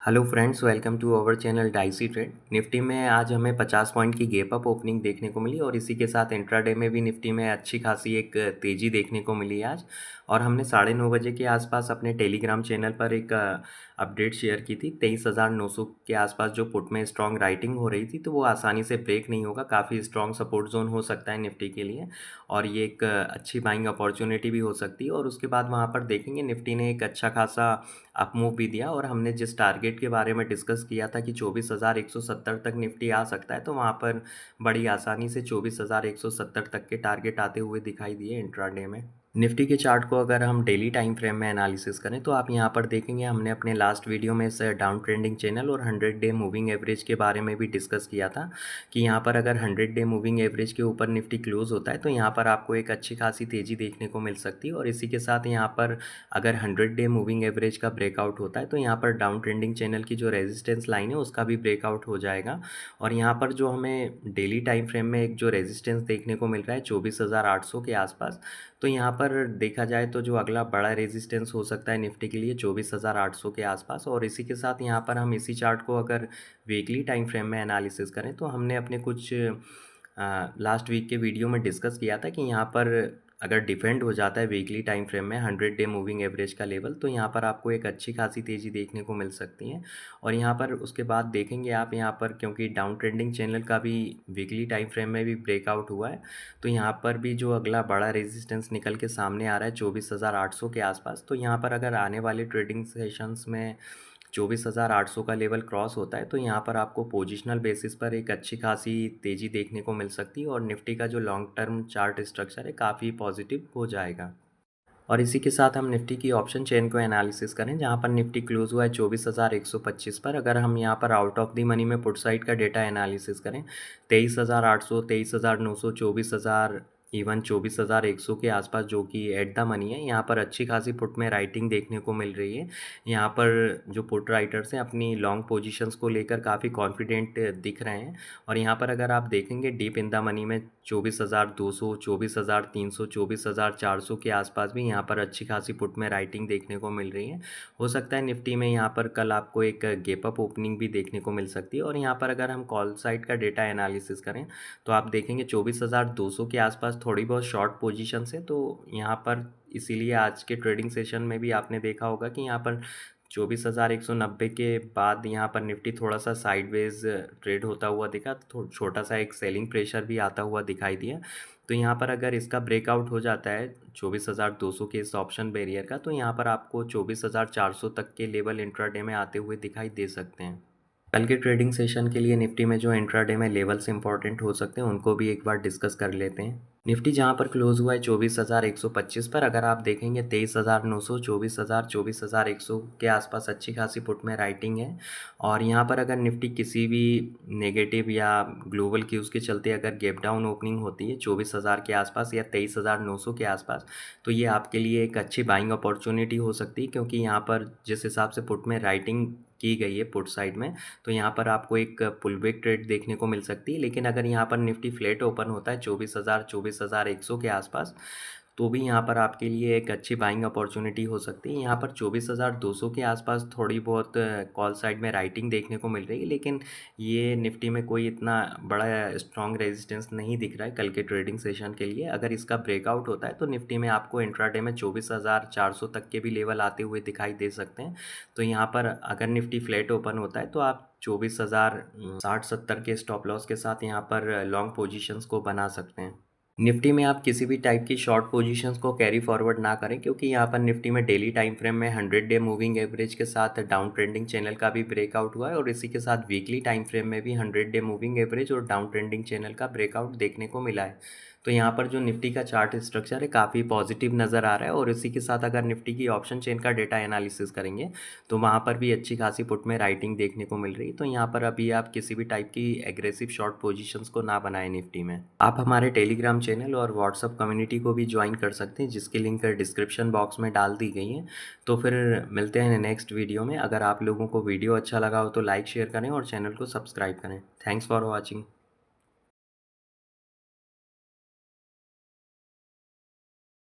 Hello friends, welcome to our channel dicey trade. Nifty में आज हमें 50 पॉइंट की गैप अप ओपनिंग देखने को मिली और इसी के साथ इंट्राडे में भी निफ्टी में अच्छी खासी एक तेज़ी देखने को मिली आज। और हमने 9:30 बजे के आसपास अपने टेलीग्राम चैनल पर एक अपडेट शेयर की थी। 23,900 के आसपास जो पुट में स्ट्रॉन्ग राइटिंग हो रही थी, तो वो आसानी से ब्रेक नहीं होगा। काफ़ी स्ट्रॉन्ग सपोर्ट जोन हो सकता है निफ्टी के लिए और ये एक अच्छी बाइंग अपॉर्चुनिटी भी हो सकती है। और उसके बाद वहाँ पर देखेंगे निफ्टी ने एक अच्छा खासा अप मूव भी दिया और हमने जिस टारगेट के बारे में डिस्कस किया था कि 24,170 तक निफ्टी आ सकता है, तो वहाँ पर बड़ी आसानी से 24,170 तक के टारगेट आते हुए दिखाई दिए इंट्राडे में। निफ्टी के चार्ट को अगर हम डेली टाइम फ्रेम में एनालिसिस करें तो आप यहाँ पर देखेंगे हमने अपने लास्ट वीडियो में इस डाउन ट्रेंडिंग चैनल और 100 डे मूविंग एवरेज के बारे में भी डिस्कस किया था कि यहाँ पर अगर 100 डे मूविंग एवरेज के ऊपर निफ्टी क्लोज होता है तो यहाँ पर आपको एक अच्छी खासी तेज़ी देखने को मिल सकती है। और इसी के साथ यहाँ पर अगर 100 डे मूविंग एवरेज का ब्रेकआउट होता है तो यहाँ पर डाउन ट्रेंडिंग चैनल की जो रेजिस्टेंस लाइन है उसका भी ब्रेकआउट हो जाएगा। और यहाँ पर जो हमें डेली टाइम फ्रेम में एक जो रेजिस्टेंस देखने को मिल रहा है 24,800 के आसपास, तो यहाँ पर देखा जाए तो जो अगला बड़ा रेजिस्टेंस हो सकता है निफ्टी के लिए 24,800 के आसपास। और इसी के साथ यहाँ पर हम इसी चार्ट को अगर वीकली टाइम फ्रेम में एनालिसिस करें तो हमने अपने कुछ लास्ट वीक के वीडियो में डिस्कस किया था कि यहाँ पर अगर डिफेंड हो जाता है वीकली टाइम फ्रेम में 100 डे मूविंग एवरेज का लेवल, तो यहाँ पर आपको एक अच्छी खासी तेज़ी देखने को मिल सकती है। और यहाँ पर उसके बाद देखेंगे आप यहाँ पर, क्योंकि डाउन ट्रेंडिंग चैनल का भी वीकली टाइम फ्रेम में भी ब्रेकआउट हुआ है, तो यहाँ पर भी जो अगला बड़ा रेजिस्टेंस निकल के सामने आ रहा है 24,800 के आसपास, तो यहाँ पर अगर आने वाले ट्रेडिंग सेशंस में 24,800 का लेवल क्रॉस होता है तो यहाँ पर आपको पोजिशनल बेसिस पर एक अच्छी खासी तेज़ी देखने को मिल सकती है और निफ्टी का जो लॉन्ग टर्म चार्ट स्ट्रक्चर है काफ़ी पॉजिटिव हो जाएगा। और इसी के साथ हम निफ्टी की ऑप्शन चेन को एनालिसिस करें, जहाँ पर निफ्टी क्लोज हुआ है 24,125 पर। अगर हम यहाँ पर आउट ऑफ द मनी में पुट साइड का डेटा एनालिसिस करें, 23,800, 23,900, 24,000, इवन 24,100 के आसपास जो कि एट द मनी है, यहाँ पर अच्छी खासी पुट में राइटिंग देखने को मिल रही है। यहाँ पर जो पुट राइटर्स हैं अपनी लॉन्ग पोजीशंस को लेकर काफ़ी कॉन्फिडेंट दिख रहे हैं। और यहाँ पर अगर आप देखेंगे डीप इन द मनी में 24,200, 24,300, 24,400 के आसपास भी यहाँ पर अच्छी खासी पुट में राइटिंग देखने को मिल रही है। हो सकता है निफ्टी में यहाँ पर कल आपको एक गैप अप ओपनिंग भी देखने को मिल सकती है। और यहाँ पर अगर हम कॉल साइड का डेटा एनालिसिस करें तो आप देखेंगे 24,200 के आसपास थोड़ी बहुत शॉर्ट पोजीशन है, तो यहाँ पर इसीलिए आज के ट्रेडिंग सेशन में भी आपने देखा होगा कि यहाँ पर 24,190 के बाद यहाँ पर निफ्टी थोड़ा सा साइडवेज ट्रेड होता हुआ दिखा, तो छोटा सा एक सेलिंग प्रेशर भी आता हुआ दिखाई दिया। तो यहाँ पर अगर इसका ब्रेकआउट हो जाता है 24,200 के इस ऑप्शन बैरियर का, तो यहाँ पर आपको 24,400 तक के लेवल इंट्राडे में आते हुए दिखाई दे सकते हैं। कल के ट्रेडिंग सेशन के लिए निफ्टी में जो इंट्राडे में लेवल्स इंपॉर्टेंट हो सकते हैं उनको भी एक बार डिस्कस कर लेते हैं। निफ्टी जहां पर क्लोज हुआ है 24,125 पर, अगर आप देखेंगे 23,900, 24,000, 24,100 के आसपास अच्छी खासी पुट में राइटिंग है। और यहां पर अगर निफ्टी किसी भी नेगेटिव या ग्लोबल क्यूज़ के चलते अगर गैप डाउन ओपनिंग होती है 24,000 के आसपास या 23,900 के आसपास, तो ये आपके लिए एक अच्छी बाइंग अपॉर्चुनिटी हो सकती है, क्योंकि यहाँ पर जिस हिसाब से पुट में राइटिंग की गई है पुट साइड में, तो यहाँ पर आपको एक पुल बैक ट्रेड देखने को मिल सकती है। लेकिन अगर यहाँ पर निफ्टी फ्लैट ओपन होता है 24,000, 24,100 के आसपास, तो भी यहाँ पर आपके लिए एक अच्छी बाइंग अपॉर्चुनिटी हो सकती है। यहाँ पर 24,200 के आसपास थोड़ी बहुत कॉल साइड में राइटिंग देखने को मिल रही है, लेकिन ये निफ्टी में कोई इतना बड़ा स्ट्रॉन्ग रेजिस्टेंस नहीं दिख रहा है कल के ट्रेडिंग सेशन के लिए। अगर इसका ब्रेकआउट होता है तो निफ्टी में आपको इंट्राडे में 24,400 तक के भी लेवल आते हुए दिखाई दे सकते हैं। तो यहाँ पर अगर निफ्टी फ्लैट ओपन होता है तो आप 24,060-70 के स्टॉप लॉस के साथ यहाँ पर लॉन्ग पोजीशंस को बना सकते हैं। निफ्टी में आप किसी भी टाइप की शॉर्ट पोजीशंस को कैरी फॉरवर्ड ना करें, क्योंकि यहाँ पर निफ्टी में डेली टाइम फ्रेम में 100 डे मूविंग एवरेज के साथ डाउन ट्रेंडिंग चैनल का भी ब्रेकआउट हुआ है और इसी के साथ वीकली टाइम फ्रेम में भी 100 डे मूविंग एवरेज और डाउन ट्रेंडिंग चैनल का ब्रेकआउट देखने को मिला है। तो यहाँ पर जो निफ्टी का चार्ट स्ट्रक्चर है काफ़ी पॉजिटिव नज़र आ रहा है। और इसी के साथ अगर निफ्टी की ऑप्शन चेन का डेटा एनालिसिस करेंगे तो वहाँ पर भी अच्छी खासी पुट में राइटिंग देखने को मिल रही है। तो यहाँ पर अभी आप किसी भी टाइप की एग्रेसिव शॉर्ट पोजीशंस को ना बनाएं निफ्टी में। आप हमारे टेलीग्राम चैनल और व्हाट्सअप कम्युनिटी को भी ज्वाइन कर सकते हैं, जिसकी लिंक डिस्क्रिप्शन बॉक्स में डाल दी गई है। तो फिर मिलते हैं नेक्स्ट वीडियो में। अगर आप लोगों को वीडियो अच्छा लगा हो तो लाइक शेयर करें और चैनल को सब्सक्राइब करें। Thanks for watching.